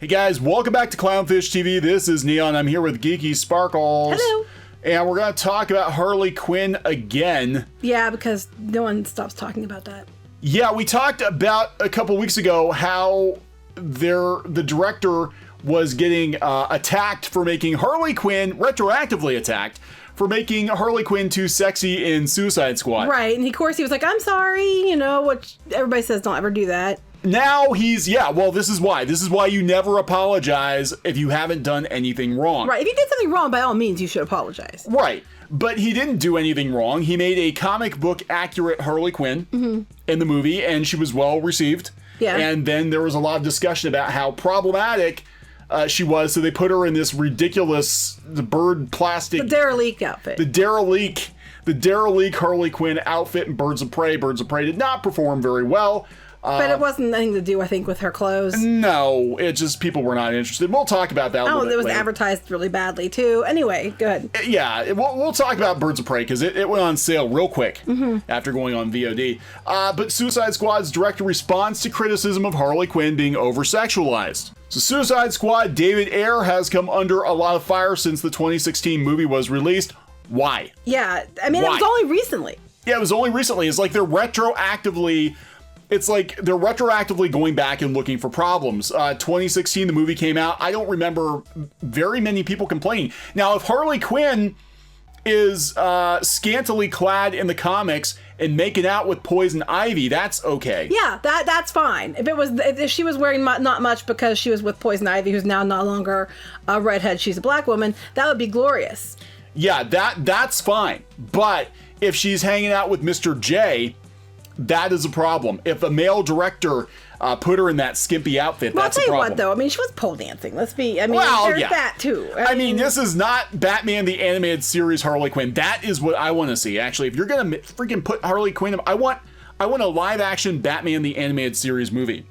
guys, welcome back to Clownfish TV. This is Kneon. I'm here with Geeky Sparkles. Hello. And we're going to talk about Harley Quinn again. Yeah, because no one stops talking about that. Yeah, we talked about a couple weeks ago how the director was getting attacked for making Harley Quinn, retroactively attacked, for making Harley Quinn too sexy in Suicide Squad. Right, and of course he was like, I'm sorry, you know, which everybody says don't ever do that. Now he's, this is why. This is why you never apologize if you haven't done anything wrong. Right, if you did something wrong, by all means, you should apologize. Right, but he didn't do anything wrong. He made a comic book accurate Harley Quinn in the movie, and she was well received. Yeah. And then there was a lot of discussion about how problematic she was, so they put her in this ridiculous bird plastic... The derelict outfit. The derelict Harley Quinn outfit in Birds of Prey. Birds of Prey did not perform very well. But it wasn't anything to do, I think, with her clothes. No, it just, people were not interested. We'll talk about that a little bit it was later. Advertised really badly, too. Anyway, good. Yeah, we'll talk about Birds of Prey, because it went on sale real quick after going on VOD. But Suicide Squad's director responds to criticism of Harley Quinn being over-sexualized. So Suicide Squad, David Ayer has come under a lot of fire since the 2016 movie was released. Why? Yeah, I mean, Why? It was only recently. Yeah, it was only recently. It's like they're retroactively going back and looking for problems. 2016, the movie came out. I don't remember very many people complaining. Now, if Harley Quinn is scantily clad in the comics and making out with Poison Ivy, that's okay. Yeah, that's fine. If she was wearing not much because she was with Poison Ivy, who's now no longer a redhead, she's a black woman, that would be glorious. Yeah, that's fine. But if she's hanging out with Mr. J, that is a problem. If a male director put her in that skimpy outfit, that's a problem. I'll tell you what, though. I mean, she was pole dancing. There's that, too. I mean, this is not Batman the Animated Series Harley Quinn. That is what I want to see, actually. If you're going to freaking put Harley Quinn in, I want a live-action Batman the Animated Series movie.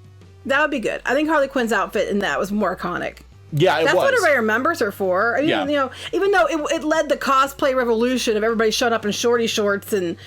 That would be good. I think Harley Quinn's outfit in that was more iconic. Yeah, That's what everybody remembers her for. I mean, you know, even though it led the cosplay revolution of everybody showing up in shorty shorts and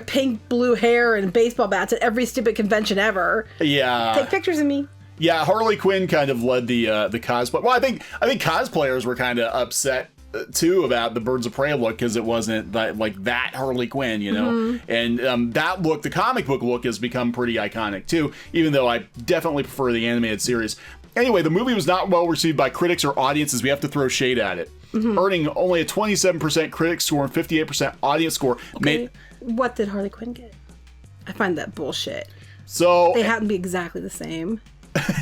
pink blue hair and baseball bats at every stupid convention ever. Yeah. Take pictures of me. Yeah, Harley Quinn kind of led the cosplay. Well, I think cosplayers were kind of upset too about the Birds of Prey look because it wasn't like that Harley Quinn, you know. And that look, the comic book look, has become pretty iconic too. Even though I definitely prefer the animated series. Anyway, the movie was not well received by critics or audiences. We have to throw shade at it. Earning only a 27% critic score and 58% audience score. Okay. What did Harley Quinn get? I find that bullshit. So they happen to be exactly the same.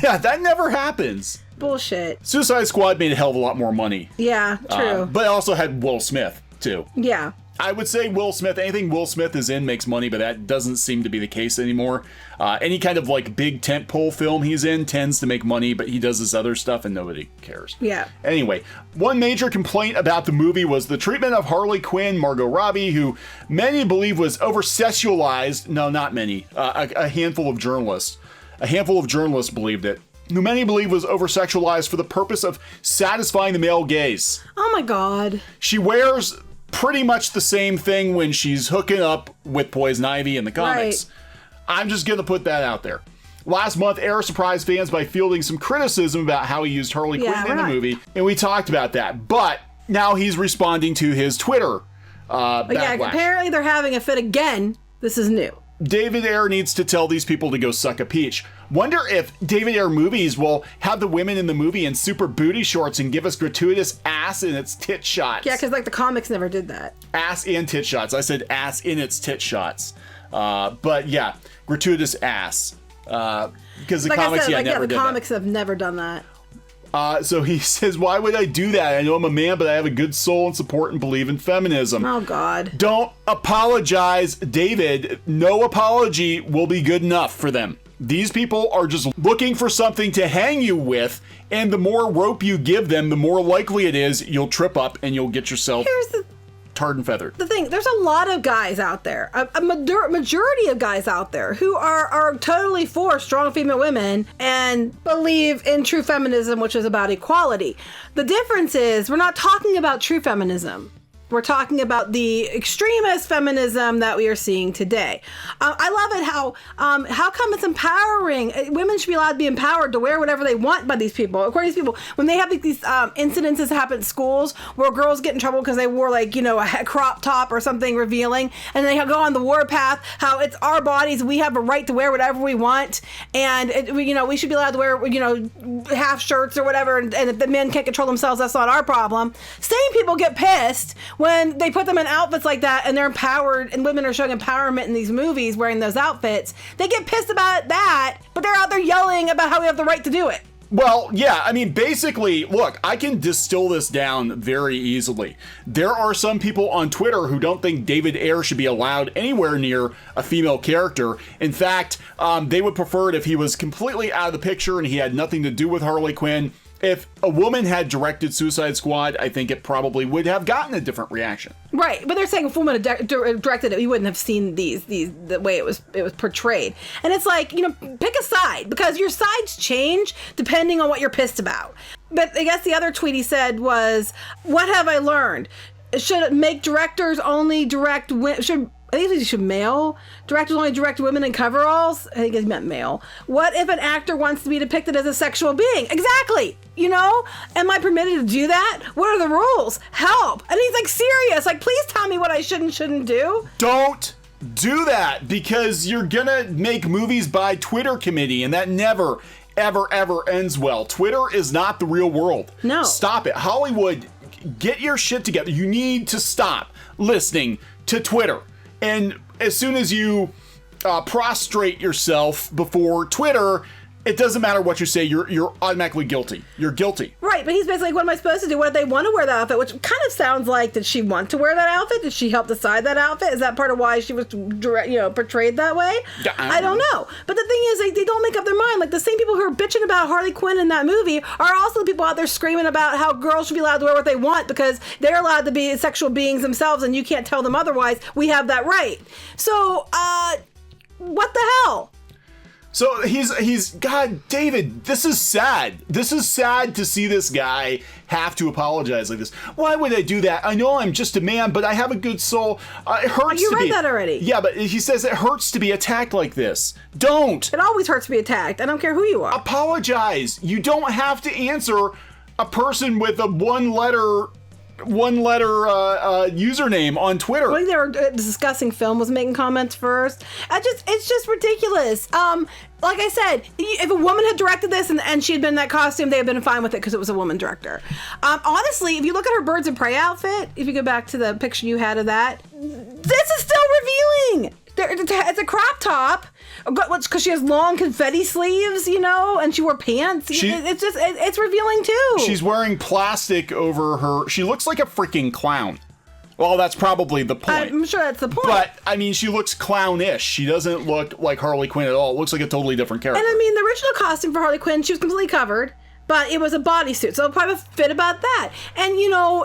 Yeah, that never happens. Bullshit. Suicide Squad made a hell of a lot more money. Yeah, true. But it also had Will Smith, too. Yeah. I would say Will Smith, anything Will Smith is in makes money, but that doesn't seem to be the case anymore. Any kind of like big tentpole film he's in tends to make money, but he does this other stuff and nobody cares. Yeah. Anyway, one major complaint about the movie was the treatment of Harley Quinn, Margot Robbie, who many believe was over-sexualized. No, not many. A handful of journalists. A handful of journalists believed it. Who many believe was over-sexualized for the purpose of satisfying the male gaze. Oh my God. She wears pretty much the same thing when she's hooking up with Poison Ivy in the comics. Right. I'm just going to put that out there. Last month, Ayer surprised fans by fielding some criticism about how he used Harley Quinn in the movie, and we talked about that. But now he's responding to his Twitter backlash. Yeah, apparently they're having a fit again. This is new. David Ayer needs to tell these people to go suck a peach. Wonder if David Ayer movies will have the women in the movie in super booty shorts and give us gratuitous ass in its tit shots. Yeah, because like the comics never did that. Ass and tit shots. I said ass in its tit shots. But yeah, gratuitous ass. Because the comics, never did that. The comics have never done that. So he says, why would I do that? I know I'm a man, but I have a good soul and support and believe in feminism. Oh, God. Don't apologize, David. No apology will be good enough for them. These people are just looking for something to hang you with, and the more rope you give them, the more likely it is you'll trip up and you'll get yourself tarred and feathered. The thing, there's a lot of guys out there, a majority of guys out there who are totally for strong female women and believe in true feminism, which is about equality. The difference is we're not talking about true feminism. We're talking about the extremist feminism that we are seeing today. I love it how come it's empowering? Women should be allowed to be empowered to wear whatever they want by these people. According to these people, when they have these incidences happen at schools where girls get in trouble because they wore like, a crop top or something revealing, and they go on the warpath, how it's our bodies, we have a right to wear whatever we want, and we should be allowed to wear half shirts or whatever, and if the men can't control themselves, that's not our problem. Same people get pissed when they put them in outfits like that and they're empowered, and women are showing empowerment in these movies wearing those outfits. They get pissed about that, but they're out there yelling about how we have the right to do it. Well, yeah, I mean, basically, look, I can distill this down very easily. There are some people on Twitter who don't think David Ayer should be allowed anywhere near a female character. In fact, they would prefer it if he was completely out of the picture and he had nothing to do with Harley Quinn. If a woman had directed Suicide Squad, I think it probably would have gotten a different reaction. Right, but they're saying if a woman had directed it, we wouldn't have seen these the way it was portrayed. And it's like, pick a side, because your sides change depending on what you're pissed about. But I guess the other tweet he said was, "What have I learned? Should it make directors only direct women? I think he should male. Directors only direct women in coveralls." I think he meant male. "What if an actor wants to be depicted as a sexual being?" Exactly. Am I permitted to do that? What are the rules? Help. And he's like serious. Like, please tell me what I should and shouldn't do. Don't do that, because you're gonna make movies by Twitter committee, and that never, ever, ever ends well. Twitter is not the real world. No. Stop it. Hollywood, get your shit together. You need to stop listening to Twitter. And as soon as you prostrate yourself before Twitter, it doesn't matter what you say, you're automatically guilty. You're guilty. Right, but he's basically like, what am I supposed to do? What, they want to wear that outfit? Which kind of sounds like, did she want to wear that outfit? Did she help decide that outfit? Is that part of why she was portrayed that way? I don't know. But the thing is, they don't make up their mind. Like, the same people who are bitching about Harley Quinn in that movie are also the people out there screaming about how girls should be allowed to wear what they want because they're allowed to be sexual beings themselves and you can't tell them otherwise. We have that right. So, what the hell? So he's God, David, this is sad. This is sad to see this guy have to apologize like this. Why would I do that? I know I'm just a man, but I have a good soul. It hurts you read that already. Yeah, but he says it hurts to be attacked like this. Don't. It always hurts to be attacked. I don't care who you are. Apologize. You don't have to answer a person with a one letter username on Twitter. I think they were discussing film, was making comments first. It's just ridiculous. Like I said, if a woman had directed this and she had been in that costume, they had been fine with it because it was a woman director. Honestly, if you look at her Birds of Prey outfit, if you go back to the picture you had of that, this is still revealing. It's a crop top, because she has long confetti sleeves, and she wore pants. It's revealing too. She's wearing plastic over her. She looks like a freaking clown. Well, that's probably the point. I'm sure that's the point. But, I mean, she looks clownish. She doesn't look like Harley Quinn at all. It looks like a totally different character. And I mean, the original costume for Harley Quinn, she was completely covered. But it was a bodysuit, so it'll probably fit about that. And,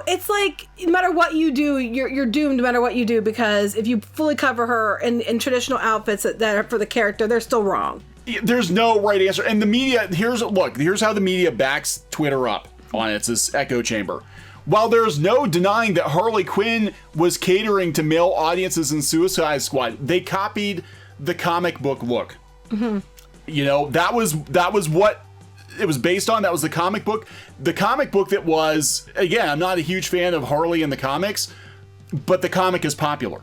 it's like, no matter what you do, you're doomed no matter what you do, because if you fully cover her in traditional outfits that are for the character, they're still wrong. There's no right answer. And the media, here's how the media backs Twitter up on it. It's this echo chamber. While there's no denying that Harley Quinn was catering to male audiences in Suicide Squad, they copied the comic book look. Mm-hmm. That was what it was based on. That was the comic book. The comic book that was, again, I'm not a huge fan of Harley in the comics, but the comic is popular.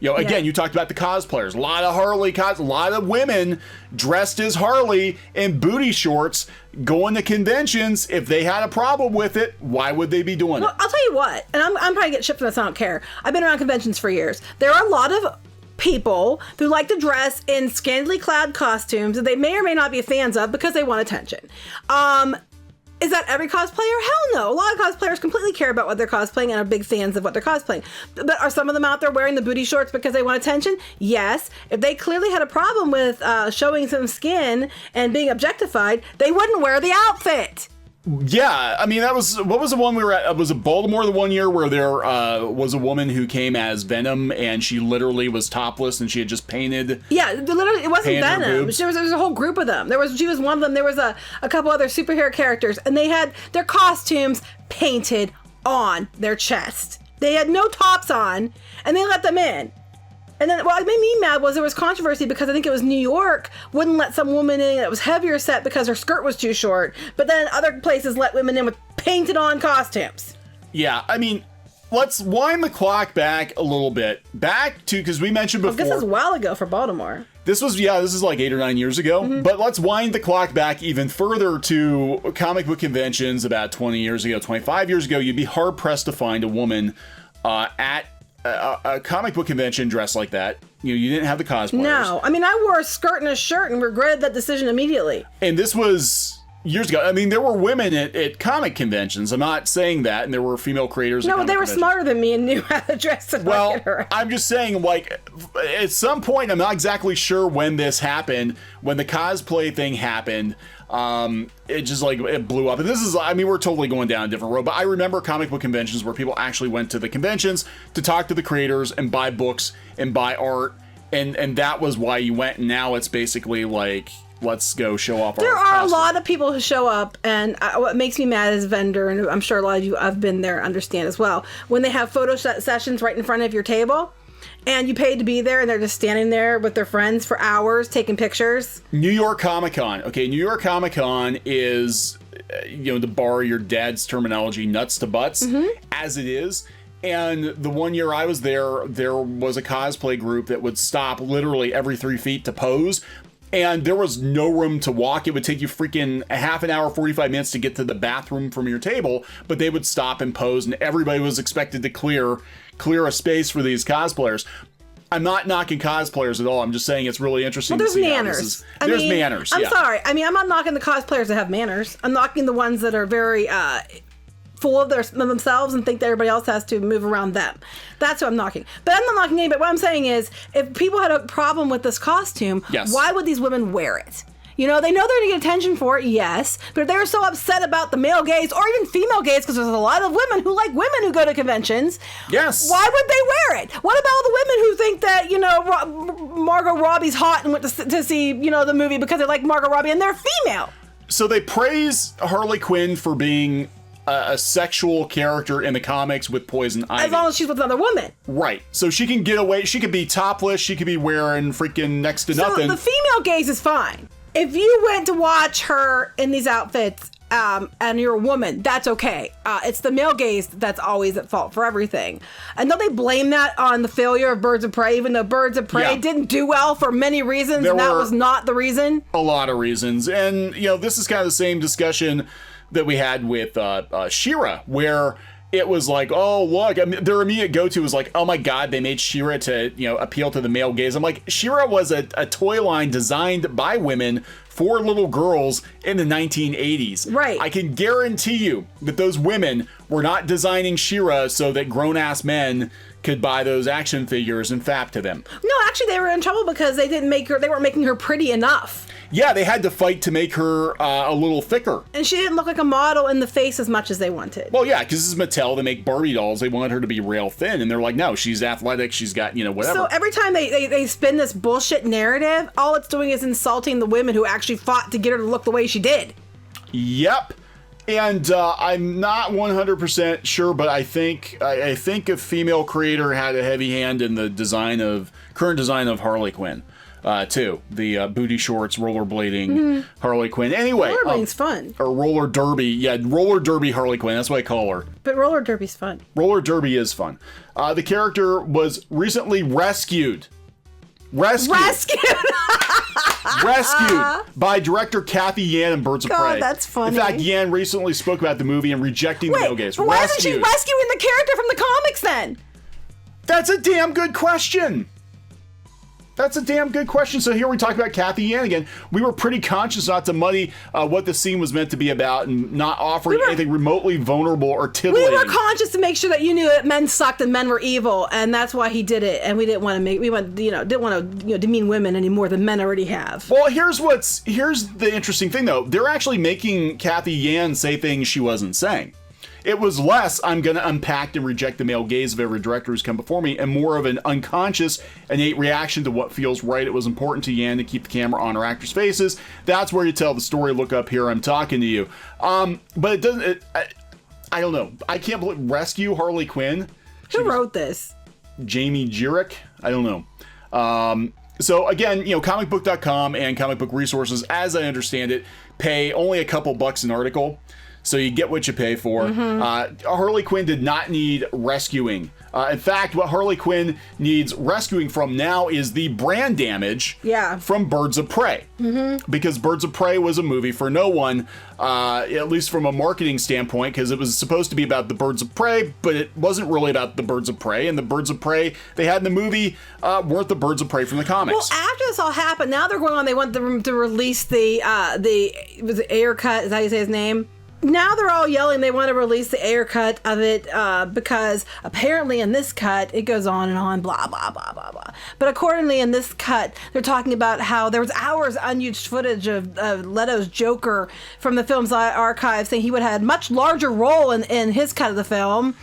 Again, you talked about the cosplayers. A lot of Harley a lot of women dressed as Harley in booty shorts going to conventions. If they had a problem with it, why would they be doing it? I'll tell you what, and I'm probably getting shit from this, I don't care. I've been around conventions for years. There are a lot of people who like to dress in scantily clad costumes that they may or may not be fans of because they want attention. Is that every cosplayer? Hell no. A lot of cosplayers completely care about what they're cosplaying and are big fans of what they're cosplaying. But are some of them out there wearing the booty shorts because they want attention? Yes. If they clearly had a problem with showing some skin and being objectified, they wouldn't wear the outfit. Yeah, I mean, what was the one we were at? Was it Baltimore the one year where there was a woman who came as Venom and she literally was topless and she had just painted? Yeah, literally, it wasn't Venom. There was a whole group of them. She was one of them. There was a couple other superhero characters, and they had their costumes painted on their chest. They had no tops on, and they let them in. And then what made me mad was there was controversy because I think it was New York wouldn't let some woman in that was heavier set because her skirt was too short, but then other places let women in with painted on costumes. Yeah, I mean, let's wind the clock back a little bit. Back to, because we mentioned before. I guess it was a while ago for Baltimore. This is like 8 or 9 years ago. But let's wind the clock back even further to comic book conventions about 20 years ago, 25 years ago. You'd be hard pressed to find a woman at a comic book convention dressed like that. You didn't have the cosplayers. No, I mean, I wore a skirt and a shirt and regretted that decision immediately. And this was years ago. I mean, there were women at comic conventions. I'm not saying that, and there were female creators. No, they were smarter than me and knew how to dress and well, her. I'm just saying, like, at some point, I'm not exactly sure when this happened, when the cosplay thing happened. It just like it blew up, and this is, I mean, we're totally going down a different road, but I remember comic book conventions where people actually went to the conventions to talk to the creators and buy books and buy art, and that was why you went. And now it's basically like, let's go show off. There our are costume. a lot of people who show up, and what makes me mad as a vendor, and I'm sure a lot of you I've been there understand as well, when they have photo sessions right in front of your table. And you paid to be there, and they're just standing there with their friends for hours taking pictures. New York Comic Con. Okay, New York Comic Con is, to borrow your dad's terminology, nuts to butts, as it is. And the one year I was there was a cosplay group that would stop literally every 3 feet to pose. And there was no room to walk. It would take you freaking a half an hour, 45 minutes to get to the bathroom from your table. But they would stop and pose, and everybody was expected to clear a space for these cosplayers. I'm not knocking cosplayers at all. I'm just saying it's really interesting to see manners. There's manners. I'm sorry. I mean, I'm not knocking the cosplayers that have manners. I'm knocking the ones that are very full of themselves and think that everybody else has to move around them. That's what I'm knocking. But I'm not knocking anybody. What I'm saying is, if people had a problem with this costume, why would these women wear it? They know they're going to get attention for it, yes, but if they were so upset about the male gaze or even female gaze, because there's a lot of women who like women who go to conventions, yes, why would they wear it? What about the women who think that, Margot Robbie's hot and went to see, the movie because they like Margot Robbie and they're female? So they praise Harley Quinn for being a sexual character in the comics with poison ivy. As long as she's with another woman. Right. So she can get away. She could be topless. She could be wearing freaking next to nothing. So the female gaze is fine. If you went to watch her in these outfits and you're a woman, that's okay. It's the male gaze that's always at fault for everything. And don't they blame that on the failure of Birds of Prey, even though Birds of Prey didn't do well for many reasons, and that was not the reason? A lot of reasons. And, this is kind of the same discussion that we had with She-Ra, where it was like, oh, look, their immediate go-to was like, oh my God, they made She-Ra to, appeal to the male gaze. I'm like, She-Ra was a toy line designed by women for little girls in the 1980s. Right. I can guarantee you that those women were not designing She-Ra so that grown-ass men could buy those action figures and fap to them. No, actually, they were in trouble because they weren't making her pretty enough. Yeah, they had to fight to make her a little thicker. And she didn't look like a model in the face as much as they wanted. Well, yeah, because this is Mattel. They make Barbie dolls. They wanted her to be rail thin. And they're like, no, she's athletic. She's got, whatever. So every time they spin this bullshit narrative, all it's doing is insulting the women who actually fought to get her to look the way she did. Yep. And I'm not 100% sure, but I think a female creator had a heavy hand in the current design of Harley Quinn. Too. The booty shorts, rollerblading Harley Quinn. Anyway. Rollerblading's fun. Or roller derby. Yeah, roller derby Harley Quinn. That's what I call her. But roller derby's fun. Roller derby is fun. The character was recently rescued. Rescued by director Kathy Yan in Birds of Prey. God, that's funny. In fact, Yan recently spoke about the movie and rejecting the male gaze. Why isn't she rescuing the character from the comics then? That's a damn good question. So here we talk about Kathy Yan again. We were pretty conscious not to muddy what the scene was meant to be about and not offering anything remotely vulnerable or titillating. We were conscious to make sure that you knew that men sucked and men were evil, and that's why he did it. And we didn't want to demean women any more than men already have. Well, here's the interesting thing though. They're actually making Kathy Yan say things she wasn't saying. It was less, I'm going to unpack and reject the male gaze of every director who's come before me, and more of an unconscious, innate reaction to what feels right. It was important to Yan to keep the camera on her actors' faces. That's where you tell the story. Look up here, I'm talking to you. But it doesn't, I don't know. I can't believe rescue Harley Quinn. Who wrote this? Jamie Jurek? I don't know. So again, comicbook.com and Comic Book Resources, as I understand it, pay only a couple bucks an article. So you get what you pay for. Harley Quinn did not need rescuing. In fact, what Harley Quinn needs rescuing from now is the brand damage from Birds of Prey. Because Birds of Prey was a movie for no one, at least from a marketing standpoint, because it was supposed to be about the Birds of Prey, but it wasn't really about the Birds of Prey. And the Birds of Prey they had in the movie weren't the Birds of Prey from the comics. Well, after this all happened, now they're going on. They want them to release the was it Ayer cut? Is that how you say his name? Now they're all yelling they want to release the Ayer cut of it because apparently in this cut it goes on and on, blah, blah, blah, blah, blah. But accordingly in this cut, they're talking about how there was hours unused footage of Leto's Joker from the film's archive, saying he would have had a much larger role in his cut of the film.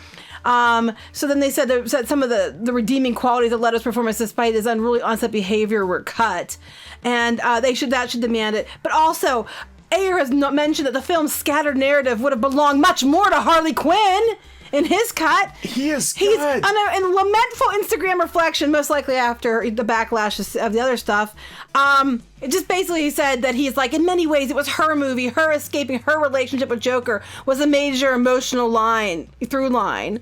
So then they said some of the redeeming qualities of Leto's performance, despite his unruly onset behavior, were cut. And that should demand it. But also, Ayer has mentioned that the film's scattered narrative would have belonged much more to Harley Quinn in his cut. He's in lamentful Instagram reflection, most likely after the backlash of the other stuff. It just basically said that he's like, in many ways, it was her movie, her escaping her relationship with Joker was a major emotional through line.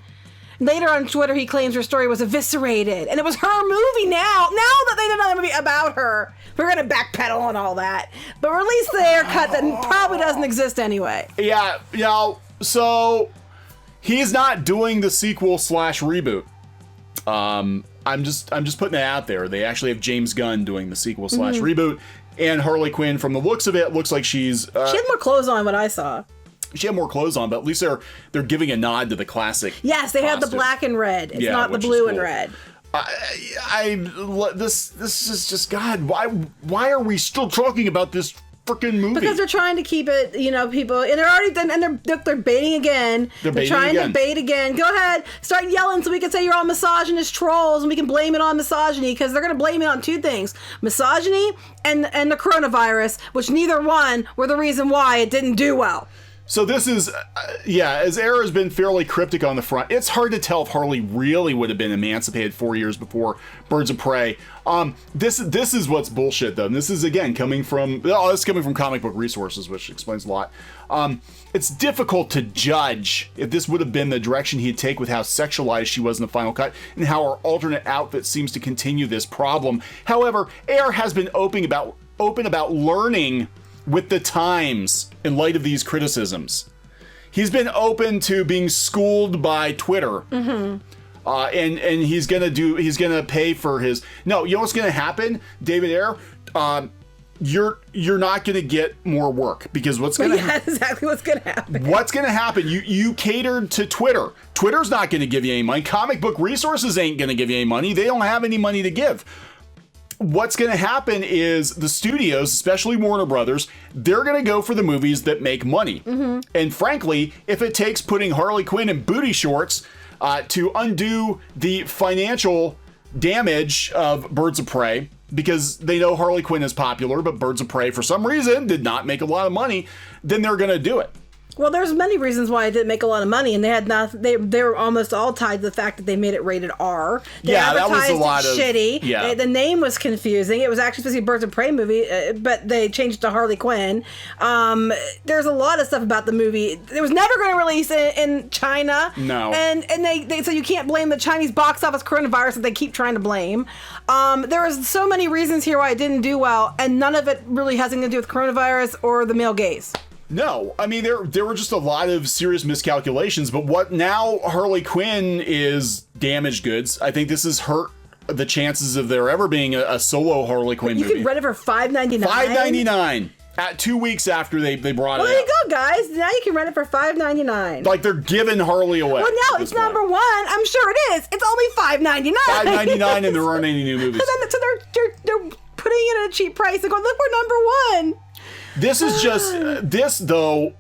Later on Twitter, he claims her story was eviscerated, and it was her movie now. Now that they did another movie about her, we're going to backpedal on all that. But release the Ayer cut that probably doesn't exist anyway. Yeah, so he's not doing the sequel / reboot. I'm just putting it out there. They actually have James Gunn doing the sequel / reboot, and Harley Quinn, from the looks of it, looks like she's... she had more clothes on what I saw. She had more clothes on, but at least they're giving a nod to the classic. Yes, they had the black and red. It's not the blue and red. This is just, God, why are we still talking about this freaking movie? Because they're trying to keep it, people, and they're already done, and they're baiting again. They're trying to bait again. Go ahead, start yelling so we can say you're all misogynist trolls, and we can blame it on misogyny, because they're going to blame it on two things: misogyny and the coronavirus, which neither one were the reason why it didn't do well. So this is, as Ayer has been fairly cryptic on the front, it's hard to tell if Harley really would have been emancipated 4 years before Birds of Prey. This is what's bullshit, though. And this is, again, coming from Comic Book Resources, which explains a lot. It's difficult to judge if this would have been the direction he'd take with how sexualized she was in the final cut and how her alternate outfit seems to continue this problem. However, Ayer has been open about learning with the times in light of these criticisms. He's been open to being schooled by Twitter. And he's gonna pay for his... No, you know what's gonna happen, David Ayer? You're not gonna get more work, because what's gonna happen? Exactly what's gonna happen. What's gonna happen? You catered to Twitter. Twitter's not gonna give you any money. Comic Book Resources ain't gonna give you any money. They don't have any money to give. What's going to happen is the studios, especially Warner Brothers, they're going to go for the movies that make money. And frankly, if it takes putting Harley Quinn in booty shorts to undo the financial damage of Birds of Prey, because they know Harley Quinn is popular, but Birds of Prey, for some reason, did not make a lot of money, then they're going to do it. Well, there's many reasons why it didn't make a lot of money, and they were almost all tied to the fact that they made it rated R. They that was a lot of shitty. Yeah. The name was confusing. It was actually supposed to be a Birds of Prey movie, but they changed it to Harley Quinn. There's a lot of stuff about the movie. It was never going to release in China. No. And they so you can't blame the Chinese box office coronavirus that they keep trying to blame. There was so many reasons here why it didn't do well, and none of it really has anything to do with coronavirus or the male gaze. No, I mean, there were just a lot of serious miscalculations, but what now Harley Quinn is damaged goods. I think this has hurt the chances of there ever being a solo Harley Quinn movie. You could rent it for $5.99? $5.99 at 2 weeks after they brought it out. Well, there you go, guys. Now you can rent it for $5.99. Like, they're giving Harley away. Well, no, it's number one. I'm sure it is. It's only $5.99. $5.99 and there aren't any new movies. So they're putting it at a cheap price and going, look, we're number one. This is just, though,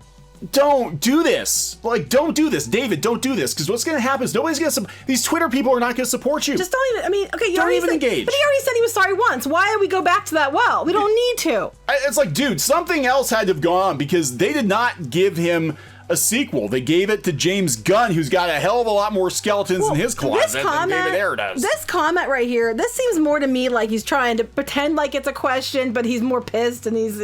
don't do this. Like, don't do this. David, don't do this. Because what's going to happen is nobody's going to, these Twitter people are not going to support you. Just don't even, I mean, okay, you don't already even said, engage. But he already said he was sorry once. Why do we go back to that well? We don't need to. It's like, dude, something else had to have gone on because they did not give him a sequel. They gave it to James Gunn, who's got a hell of a lot more skeletons in his closet than David Ayer does. This comment right here, this seems more to me like he's trying to pretend like it's a question, but he's more pissed, and he's,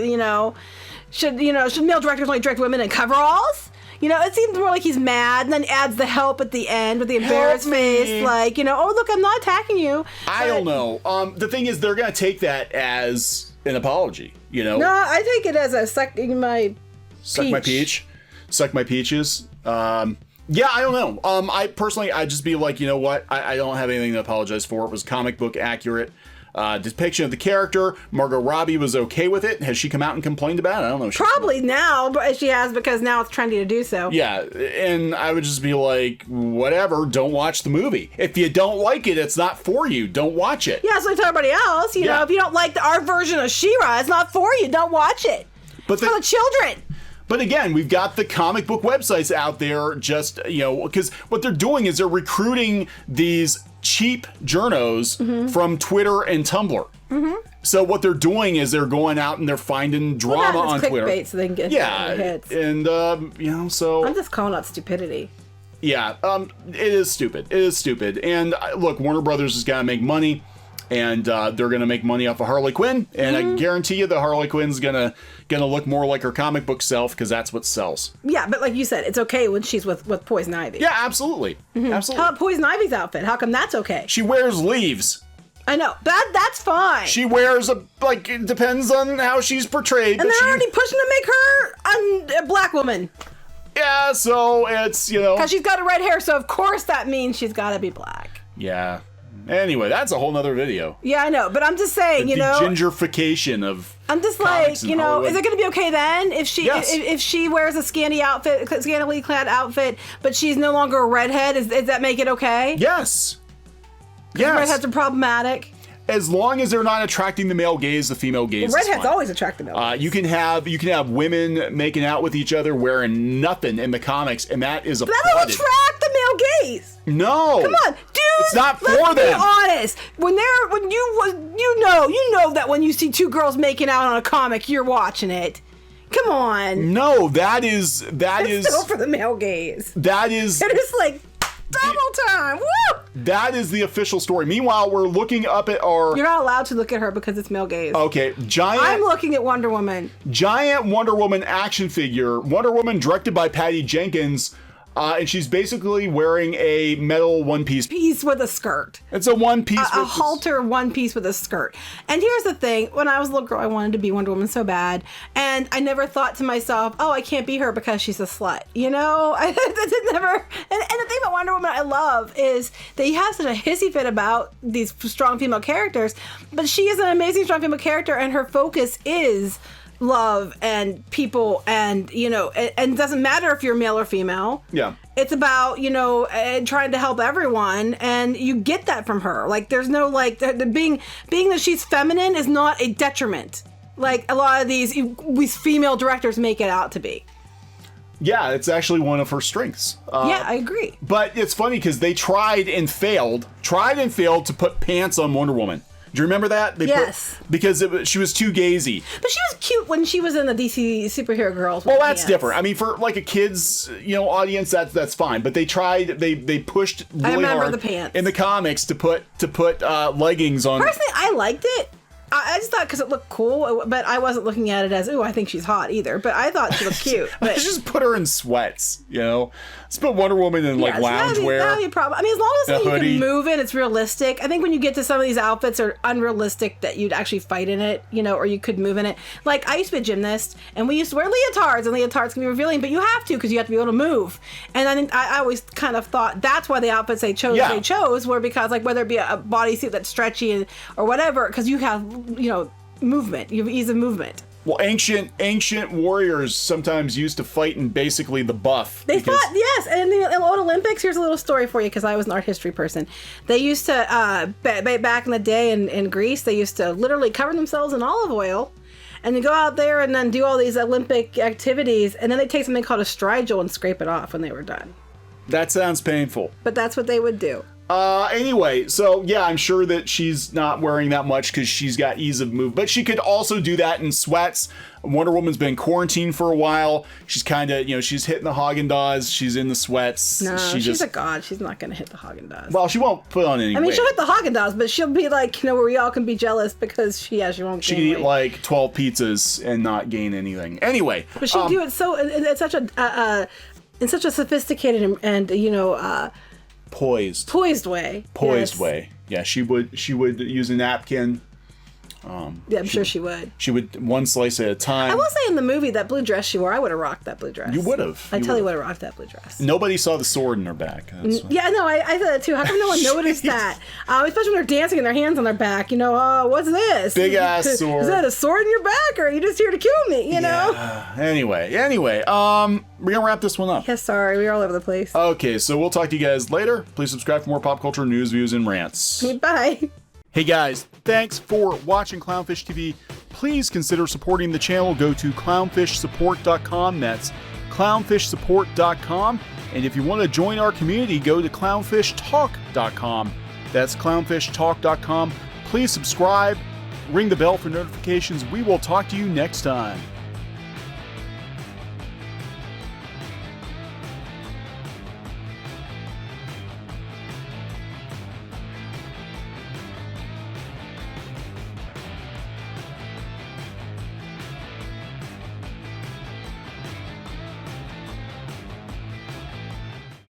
should male directors only direct women in coveralls? It seems more like he's mad, and then adds the help at the end with the embarrassed face, like, oh, look, I'm not attacking you. I don't know. The thing is, they're going to take that as an apology, No, I take it as a suck my peaches. Yeah, I don't know. I personally, I'd just be like, you know what? I don't have anything to apologize for. It was comic book accurate. Depiction of the character. Margot Robbie was okay with it. Has she come out and complained about it? I don't know. Probably now, but she has, because now it's trendy to do so. Yeah, and I would just be like, whatever, don't watch the movie. If you don't like it, it's not for you. Don't watch it. Yeah, so to everybody else, if you don't like our version of She-Ra, it's not for you. Don't watch it. It's for the children. But again, we've got the comic book websites out there just, because what they're doing is they're recruiting these cheap journos from Twitter and Tumblr. So what they're doing is they're going out and they're finding drama on Twitter. Clickbait so they can get hits. And, so... I'm just calling out stupidity. Yeah, it is stupid. It is stupid. And look, Warner Brothers has got to make money. And they're going to make money off of Harley Quinn, and I guarantee you the Harley Quinn's gonna look more like her comic book self, because that's what sells. Yeah, but like you said, it's okay when she's with Poison Ivy. Yeah, absolutely, absolutely. How about Poison Ivy's outfit? How come that's okay? She wears leaves. I know that's fine. She wears it depends on how she's portrayed. And they're already pushing to make her a black woman. Yeah, so it's because she's got red hair, so of course that means she's got to be black. Yeah. Anyway, that's a whole nother video. Yeah, I know, but I'm just saying, the gingerfication of. I'm just like, is it going to be okay then if she if she wears a scantily clad outfit, but she's no longer a redhead? Does that make it okay? Yes. Yes. Redheads are problematic. As long as they're not attracting the male gaze, the female gaze. Well, redheads always attract the male gaze. You can have women making out with each other wearing nothing in the comics, and that is applauded. That'll attract the male gaze. No. Come on, dude. It's not for them. Let's be honest. You know that when you see two girls making out on a comic, you're watching it. Come on. No, that is still for the male gaze. That is. It is like double time. Woo! That is the official story. Meanwhile, we're looking up at our... You're not allowed to look at her because it's male gaze. Okay, I'm looking at Wonder Woman. Giant Wonder Woman action figure. Wonder Woman directed by Patty Jenkins. And she's basically wearing a metal one-piece with a skirt. It's a one-piece. A halter one-piece with a skirt. And here's the thing. When I was a little girl, I wanted to be Wonder Woman so bad. And I never thought to myself, oh, I can't be her because she's a slut. I never... And the thing about Wonder Woman I love is that you have such a hissy fit about these strong female characters. But she is an amazing strong female character, and her focus is... love and people, and and it doesn't matter if you're male or female. Yeah, it's about trying to help everyone, and you get that from her. Like, there's no the being that she's feminine is not a detriment, like a lot of these female directors make it out to be. Yeah, it's actually one of her strengths. Yeah, I agree. But it's funny because they tried and failed to put pants on Wonder Woman. Do you remember that? Yes. Because she was too gazy. But she was cute when she was in the DC superhero girls. Well, that's different. I mean, for like a kids, audience, that's fine. But they tried. They pushed really hard the pants in the comics to put leggings on. Personally, I liked it. I just thought because it looked cool, but I wasn't looking at it as, ooh, I think she's hot either. But I thought she looked cute. Let's just put her in sweats, Let's put Wonder Woman in loungewear. That'd be a problem. I mean, as long as you can move it, it's realistic. I think when you get to some of these outfits are unrealistic that you'd actually fight in it, or you could move in it. Like, I used to be a gymnast, and we used to wear leotards, and leotards can be revealing, but you have to because you have to be able to move. And I think I always kind of thought that's why the outfits they chose were because, like, whether it be a bodysuit that's stretchy or whatever, because you have movement. You have ease of movement. Well, ancient warriors sometimes used to fight in basically the buff. They fought, yes. And in the old Olympics, here's a little story for you because I was an art history person. They used to, back in the day in Greece, they used to literally cover themselves in olive oil and then go out there and then do all these Olympic activities. And then they take something called a strigil and scrape it off when they were done. That sounds painful. But that's what they would do. Anyway, so yeah, I'm sure that she's not wearing that much because she's got ease of move, but she could also do that in sweats. Wonder Woman's been quarantined for a while. She's kind of, she's hitting the Haagen-Dazs. She's in the sweats. No, she's a god. She's not going to hit the Haagen-Dazs. Well, she won't put on any weight. She'll hit the Haagen-Dazs, but she'll be like, where we all can be jealous because she won't She gain can eat weight. like 12 pizzas and not gain anything. Anyway. But she'll do it it's in such a sophisticated and poised way. Poised way. Yeah, she would use a napkin. Yeah, I'm sure she would. She would one slice at a time. I will say in the movie, that blue dress she wore, I would have rocked that blue dress. You would have. I totally would have rocked that blue dress. Nobody saw the sword in her back. Yeah, no, I thought that too. How come no one noticed that? Especially when they're dancing and their hands on their back. What's this? Big ass sword. Is that a sword in your back, or are you just here to kill me? You know. Anyway, we're gonna wrap this one up. Yeah, sorry, we're all over the place. Okay, so we'll talk to you guys later. Please subscribe for more pop culture news, views, and rants. Bye. Hey guys, thanks for watching Clownfish TV. Please consider supporting the channel. Go to clownfishsupport.com. That's clownfishsupport.com. And if you want to join our community, go to clownfishtalk.com. That's clownfishtalk.com. Please subscribe, ring the bell for notifications. We will talk to you next time.